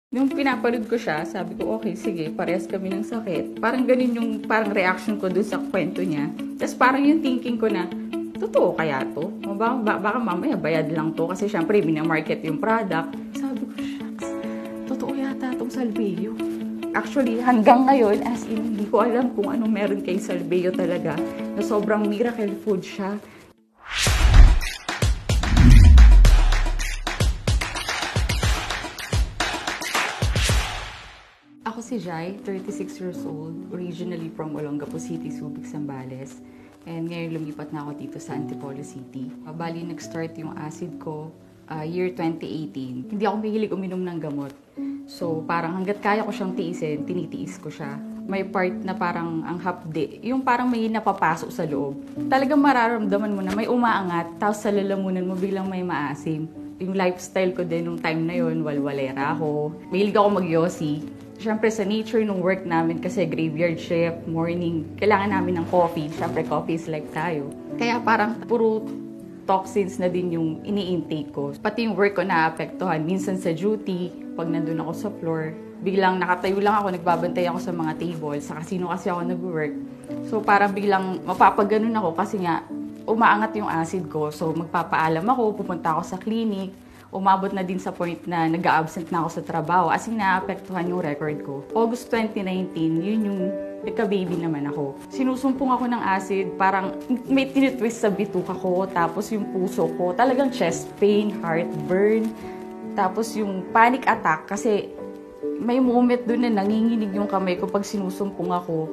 Nung pinapanood ko siya, sabi ko, okay, sige, parehas kami ng sakit. Parang ganun yung parang reaction ko dun sa kwento niya. Tapos parang yung thinking ko na, totoo kaya to? O baka mamaya bayad lang to kasi syempre minamarket yung product. Sabi ko, shucks, totoo yata tong Salveyo. Actually, hanggang ngayon, as in, hindi ko alam kung anong meron kay Salveyo talaga na sobrang miracle food siya. Ako si Jai, 36 years old, originally from Olongapo City, Subic, Zambales. And ngayon lumipat na ako dito sa Antipolo City. Bali, nag-start yung acid ko year 2018. Hindi ako mahilig uminom ng gamot. So, parang hanggat kaya ko siyang tiisin, tinitiis ko siya. May part na parang ang hapde, yung parang may napapasok sa loob. Talagang mararamdaman mo na may umaangat, tapos sa lalamunan mo biglang may maasim. Yung lifestyle ko din nung time na yun, walwalera ako. Mahilig ako mag-yosi. Siyempre sa nature ng work namin kasi graveyard shift, morning, kailangan namin ng coffee. Siyempre coffee is life tayo. Kaya parang puro toxins na din yung ini-intake ko. Pati yung work ko naapektuhan. Minsan sa duty, pag nandun ako sa floor, biglang nakatayo lang ako, nagbabantay ako sa mga tables, sa casino kasi ako nag-work. So parang biglang mapapaganon ako kasi nga umaangat yung acid ko. So magpapaalam ako, pupunta ako sa clinic. Umabot na din sa point na nag-a-absent na ako sa trabaho as in naapektuhan yung record ko. August 2019, yun yung nagka-baby naman ako. Sinusumpong ako ng acid, parang may tinitwist sa bituka ko, tapos yung puso ko, talagang chest pain, heartburn, tapos yung panic attack kasi may moment doon na nanginginig yung kamay ko pag sinusumpong ako.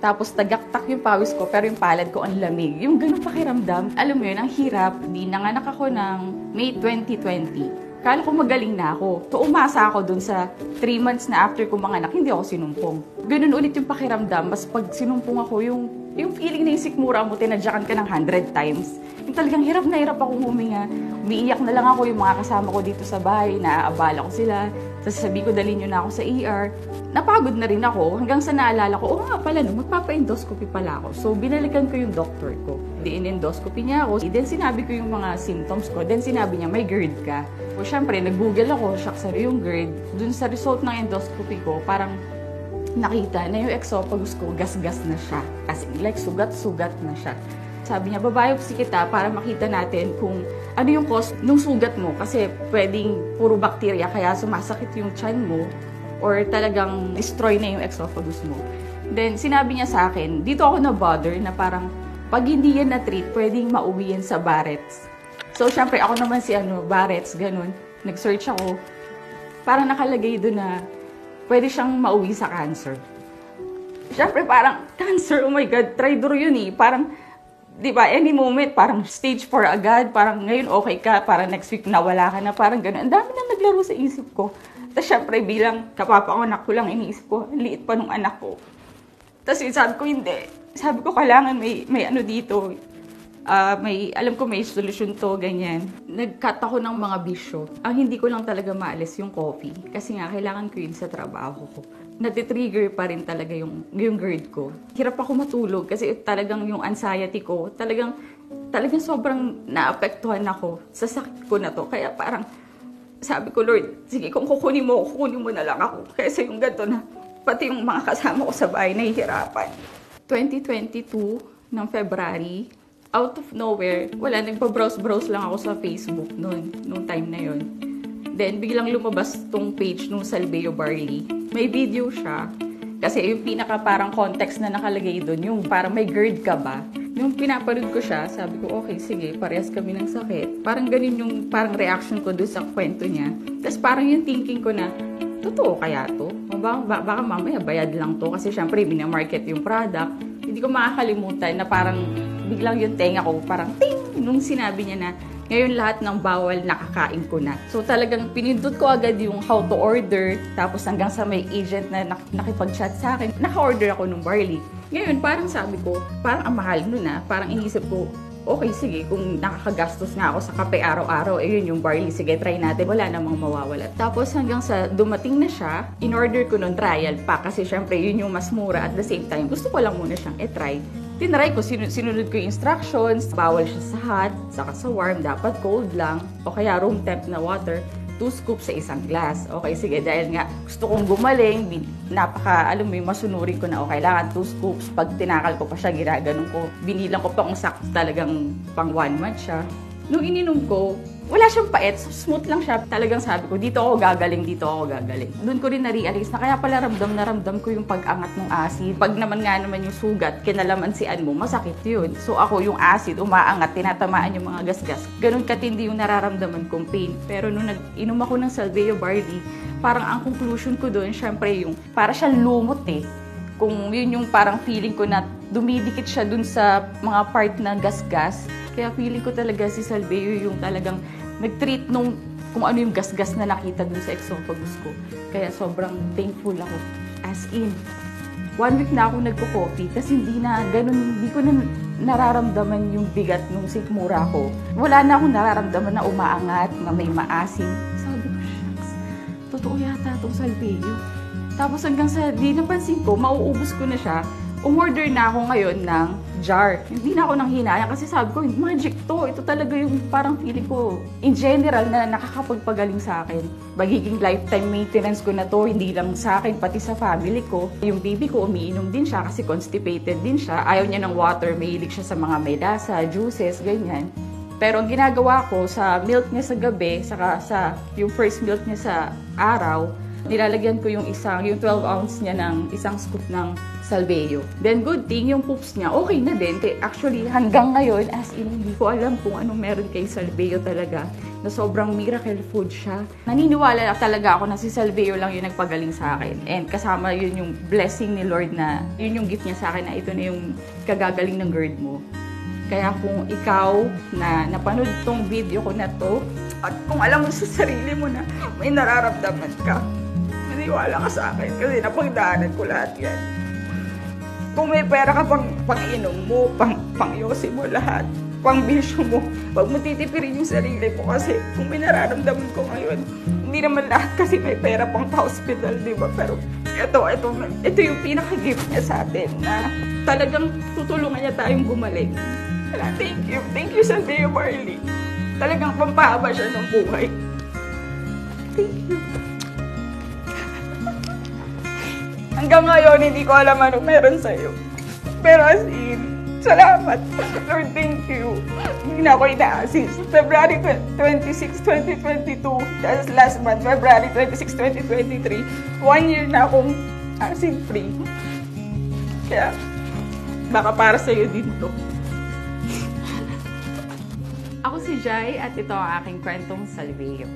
Tapos tagaktak yung pawis ko, pero yung palad ko ang lamig. Yung ganun pakiramdam, alam mo yun, ang hirap. Di nanganak ako ng May 2020. Kala ko magaling na ako. So umasa ako dun sa 3 months na after ko manganak, hindi ako sinumpong. Ganun ulit yung pakiramdam. Mas pag sinumpong ako, yung feeling na yung sikmura mo, tinadyakan ka ng 100 times. Yung talagang hirap na hirap akong huminga. Umiiyak na lang ako yung mga kasama ko dito sa bahay, naaabala ko sila. Tapos sabi ko, dalhin nyo na ako sa ER. Napagod na rin ako hanggang sa naalala ko, nga pala, no, magpapa-endoscopy pala ako. So, binalikan ko yung doctor ko. In-endoscopy niya ako. Then, sinabi ko yung mga symptoms ko. Then, sinabi niya, may GERD ka. So, syempre, nag-google ako, shucks, ano yung GERD. Dun sa result ng endoscopy ko, parang nakita na yung esophagus ko, gas-gas na siya. As in, like, sugat-sugat na siya. Sabi niya, babiopsy kita para makita natin kung ano yung cause ng sugat mo. Kasi pwedeng puro bakterya, kaya sumasakit yung tiyan mo or talagang destroy na yung esophagus mo. Then, sinabi niya sa akin, dito ako na-bother na parang pag hindi yan na-treat, pwedeng mauwi yan sa Barrett's. So, syempre, ako naman si Barrett's, ganun. Nag-search ako. Parang nakalagay doon na pwede siyang mauwi sa cancer. Syempre, parang cancer, oh my God, tridor yun eh. Parang, di ba, any moment, parang stage 4 agad, parang ngayon okay ka, parang next week nawala ka na, parang gano'n. Ang dami na naglaro sa isip ko. Tapos syempre bilang kapapanganak ko lang, iniisip ko, liit pa nung anak ko. Tapos sabi ko, hindi. Sabi ko, kailangan may ano dito. Alam ko may solusyon to, ganyan. Nag-cut ako ng mga bisyo. Ang hindi ko lang talaga maalis yung coffee. Kasi nga, kailangan ko yun sa trabaho ko. Natitrigger pa rin talaga yung GERD ko. Hirap ako matulog kasi talagang yung anxiety ko, talagang sobrang naapektuhan ako sa sakit ko na to. Kaya parang sabi ko, Lord, sige, kung kukunin mo na lang ako. Kasi yung ganito na, pati yung mga kasama ko sa bahay nahihirapan. 2022 ng February, out of nowhere, nagpa-browse lang ako sa Facebook nung time na yon. Then, biglang lumabas tong page nung Salveyo Barley. May video siya. Kasi yung pinaka parang context na nakalagay doon, yung parang may GERD ka ba? Yung pinapanood ko siya, sabi ko, okay, sige, parehas kami ng sakit. Parang ganun yung parang reaction ko doon sa kwento niya. Tapos parang yung thinking ko na, totoo kaya to? O baka mamaya bayad lang to kasi syempre minamarket yung product. Hindi ko makakalimutan na parang biglang yung tenga ko, parang ting! Nung sinabi niya na, ngayon lahat ng bawal nakakain ko na. So talagang pinindot ko agad yung how to order. Tapos hanggang sa may agent na nakipag-chat sa akin, naka-order ako ng barley. Ngayon parang sabi ko, parang ang mahal nun na. Parang inisip ko, okay sige, kung nakakagastos nga ako sa kape araw-araw, yun yung barley, sige try natin, wala namang mawawala. Tapos hanggang sa dumating na siya, in-order ko nun trial pa kasi syempre yun yung mas mura at the same time, gusto ko lang muna siyang i-try. Tinry ko, sinunod ko yung instructions, bawal siya sa hot, saka sa warm, dapat cold lang, o kaya room temp na water. 2 scoops sa isang glass. Okay, sige, dahil nga gusto kong gumaling, alam mo yung masunurin ko na kailangan 2 scoops. Pag tinakal ko pa siya, ginaganon ko. Binilang ko pa kung sakto talagang pang 1 month siya. Nung ininom ko, wala siyang pait, smooth lang siya. Talagang sabi ko, dito ako gagaling. Doon ko rin na-realize na kaya pala ramdam ko yung pag-angat ng acid. Pag naman yung sugat, kinalamansian mo, masakit yun. So ako yung acid, umaangat, tinatamaan yung mga gasgas. Ganun katindi yung nararamdaman kong pain. Pero nung nag-inom ako ng Salveo Barley, parang ang conclusion ko doon, syempre yung, para siyang lumot eh. Kung yun yung parang feeling ko na dumidikit siya dun sa mga part na gasgas. Kaya feeling ko talaga si Salveo yung talagang nag-treat nung kung ano yung gasgas na nakita dun sa esophagus ko. Kaya sobrang thankful ako. As in, 1 week na ako nagko-coffee, kasi hindi ko na nararamdaman yung bigat nung sikmura ko. Wala na akong nararamdaman na umaangat, na may maasim. Sabi ko, shucks, totoo yata itong Salveo. Tapos hanggang sa di napansin ko, mauubos ko na siya. Umorder na ako ngayon ng jar. Hindi na ako nang hinayang kasi sabi ko, magic to. Ito talaga yung parang feeling ko, in general, na nakakapagpagaling sa akin. Magiging lifetime maintenance ko na to, hindi lang sa akin, pati sa family ko. Yung baby ko, umiinom din siya kasi constipated din siya. Ayaw niya ng water, mahilig siya sa mga may lasa, juices, ganyan. Pero ang ginagawa ko sa milk niya sa gabi, saka sa yung first milk niya sa araw, nilalagyan ko yung 12 ounce niya ng isang scoop ng Salveo. Then good thing, yung poops niya, okay na din. Actually, hanggang ngayon, as in, hindi ko alam kung anong meron kay Salveo talaga, na sobrang miracle food siya. Naniniwala talaga ako na si Salveo lang yung nagpagaling sa akin. And kasama yun yung blessing ni Lord na, yun yung gift niya sa akin na ito na yung kagagaling ng GERD mo. Kaya kung ikaw na napanood tong video ko na to, at kung alam mo sa sarili mo na may nararamdaman ka, maniwala ka sa akin kasi napagdaanan ko lahat yan. Kung may pera ka pang-inom mo, pang-yosi mo lahat, pang-bisyo mo, wag mo titipirin yung sarili mo kasi kung may nararamdaman ko ngayon, hindi naman lahat kasi may pera pang pa-hospital, di ba? Pero ito yung pinaka-gift niya sa atin na talagang tutulungan niya tayong gumaling. Thank you Salveo Barley. Talagang pampahaba siya ng buhay. Thank you. Hanggang ngayon, hindi ko alam ano meron sa'yo. Pero as in, salamat. Lord, thank you. Hindi na ako ina-assist. February 26, 2022, that's last month, February 26, 2023, 1 year na akong acid-free. Kaya, baka para sa'yo din to. Ako si Jai at ito ang aking kwentong Salveo.